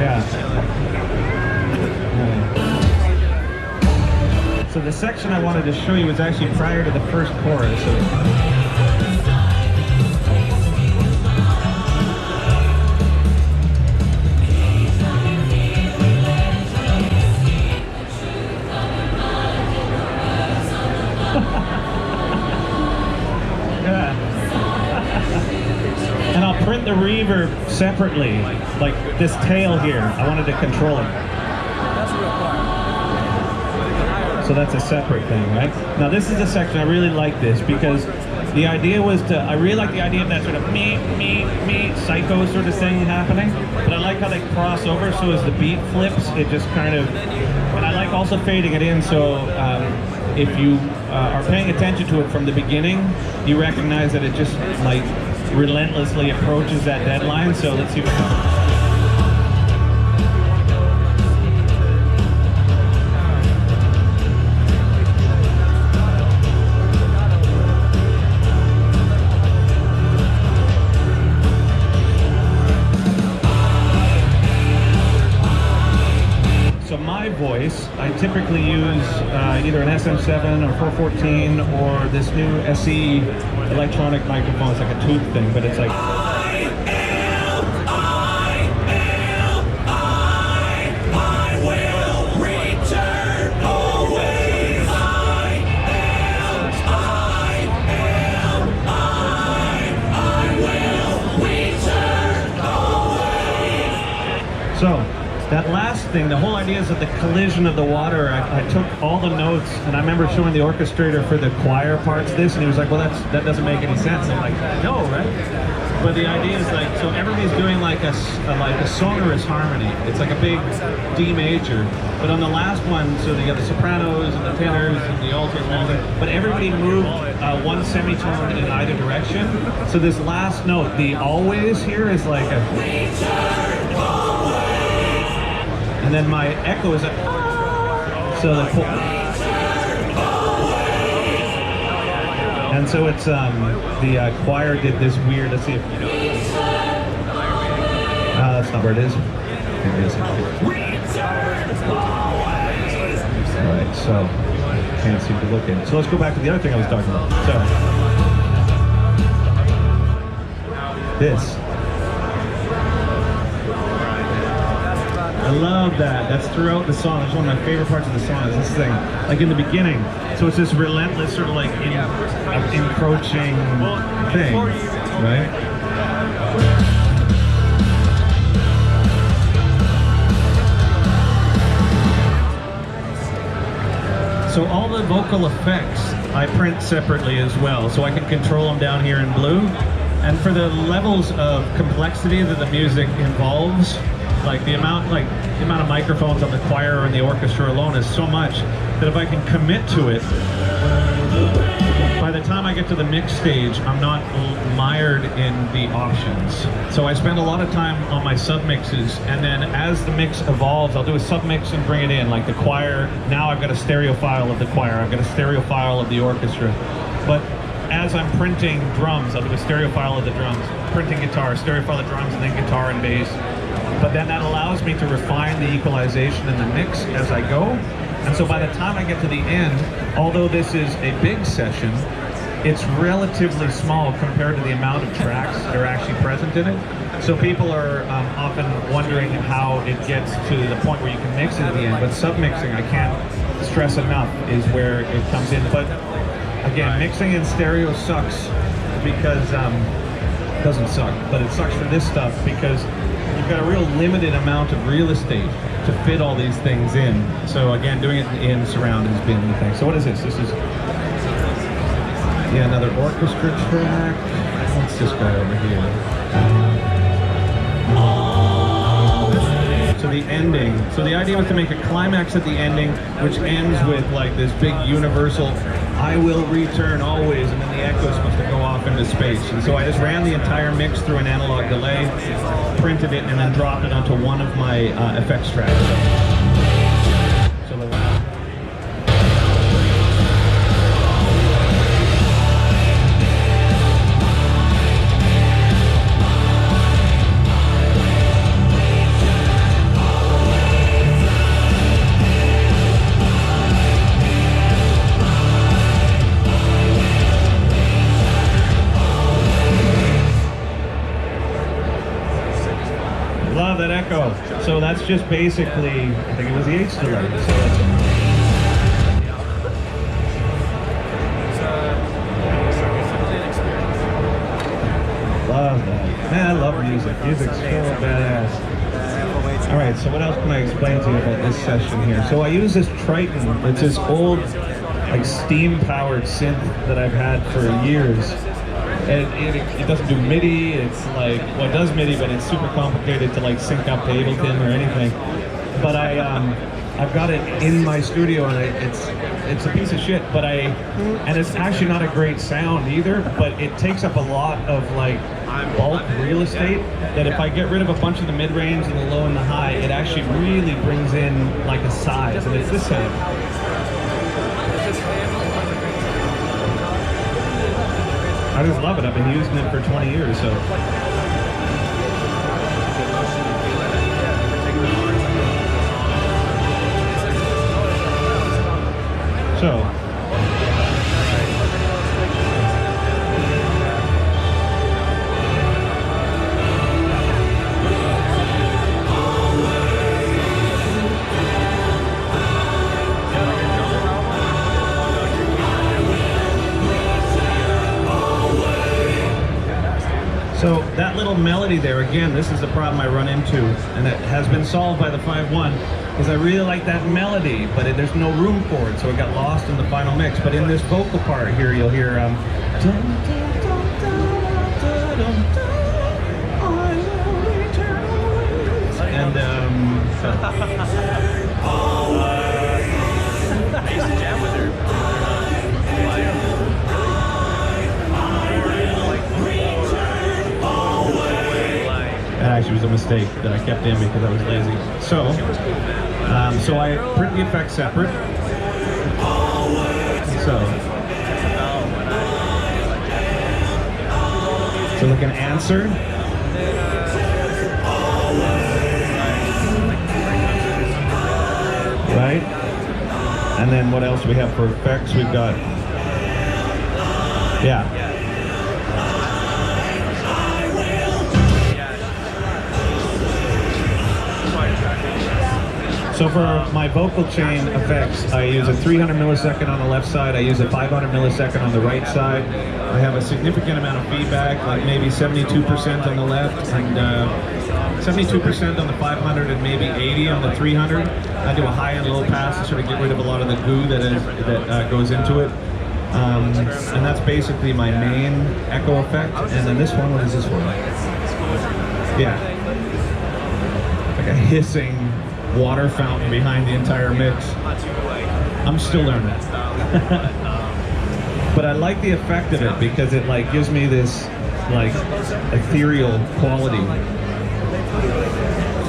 Yeah. So the section I wanted to show you was actually prior to the first chorus. And I'll print the reverb separately, like this tail here. I wanted to control it. So that's a separate thing, right? Now this is a section, I really like this because the idea was to, I really like the idea of that sort of me, psycho sort of thing happening. But I like how they cross over, so as the beat flips, it just kind of, and I like also fading it in, so if you are paying attention to it from the beginning, you recognize that it just like relentlessly approaches that deadline. So let's see what happens. So my voice, I typically use either an SM7 or 414 or this new SE electronic microphone. It's like a tube thing, but it's like... I will return always. I will return always. So, that last thing, the whole idea is that the collision of the water, I took all the notes, and I remember showing the orchestrator for the choir parts this, and he was like, well, that doesn't make any sense. I'm like, no, right? But the idea is like, so everybody's doing like a sonorous harmony. It's like a big D major. But on the last one, so you got the sopranos and the tenors and the altos and all that, but everybody moved one semitone in either direction. So this last note, the always here is like a... And then my echo is a... So the... And so it's, the choir did this weird, let's see if... that's not where it is. Maybe it is. Alright, so... Can't seem to look in. So let's go back to the other thing I was talking about. So... This. I love that. That's throughout the song. That's one of my favorite parts of the song is this thing. Like in the beginning. So it's this relentless sort of like encroaching thing, right? So all the vocal effects I print separately as well, so I can control them down here in blue. And for the levels of complexity that the music involves, like the amount of microphones on the choir and the orchestra alone is so much that if I can commit to it, by the time I get to the mix stage, I'm not mired in the options. So I spend a lot of time on my submixes, and then as the mix evolves, I'll do a submix and bring it in. Like the choir, now I've got a stereo file of the choir, I've got a stereo file of the orchestra. But as I'm printing drums, I'll do a stereo file of the drums, printing guitar, stereo file of drums, and then guitar and bass. But then that allows me to refine the equalization in the mix as I go. And so by the time I get to the end, although this is a big session, it's relatively small compared to the amount of tracks that are actually present in it. So people are often wondering how it gets to the point where you can mix it at the end. But submixing, I can't stress enough, is where it comes in. But again, mixing in stereo sucks because, it doesn't suck, but it sucks for this stuff because you've got a real limited amount of real estate to fit all these things in. So again, doing it in surround has been the thing. So what is this? This is, yeah, another orchestra track. What's this guy over here? So the ending. So the idea was to make a climax at the ending, which ends with like this big universal, I will return always, and then the echo is supposed to go off into space. And so I just ran the entire mix through an analog delay, printed it, and then dropped it onto one of my effects tracks. So Love that echo. So that's just basically, I think it was the H delay. So that's love that. Man, I love music. Music's so badass. All right, so what else can I explain to you about this session here? So I use this Triton. It's this old, like steam-powered synth that I've had for years. And it doesn't do MIDI. It's like, well, it does MIDI, but it's super complicated to like sync up to Ableton or anything. But I've got it in my studio, and it's a piece of shit. But and it's actually not a great sound either. But it takes up a lot of like bulk real estate. That if I get rid of a bunch of the mid range and the low and the high, it actually really brings in like a size, and it's this sound. I just love it. I've been using it for 20 years, so. So that little melody there, again, this is the problem I run into, and it has been solved by the 5.1, is I really like that melody, but there's no room for it, so it got lost in the final mix. But in this vocal part here, you'll hear, and I used to jam with her. That actually was a mistake that I kept in because I was lazy. So, so I print the effects separate. So like an answer. Right? And then what else we have for effects? We've got, yeah. So for my vocal chain effects, I use a 300 millisecond on the left side, I use a 500 millisecond on the right side. I have a significant amount of feedback, like maybe 72% on the left, and 72% on the 500, and maybe 80 on the 300. I do a high and low pass to sort of get rid of a lot of the goo that goes into it. And that's basically my main echo effect. And then this one, what is this one? Yeah. Like a hissing water fountain behind the entire mix. I'm still learning. But I like the effect of it because it like gives me this like ethereal quality.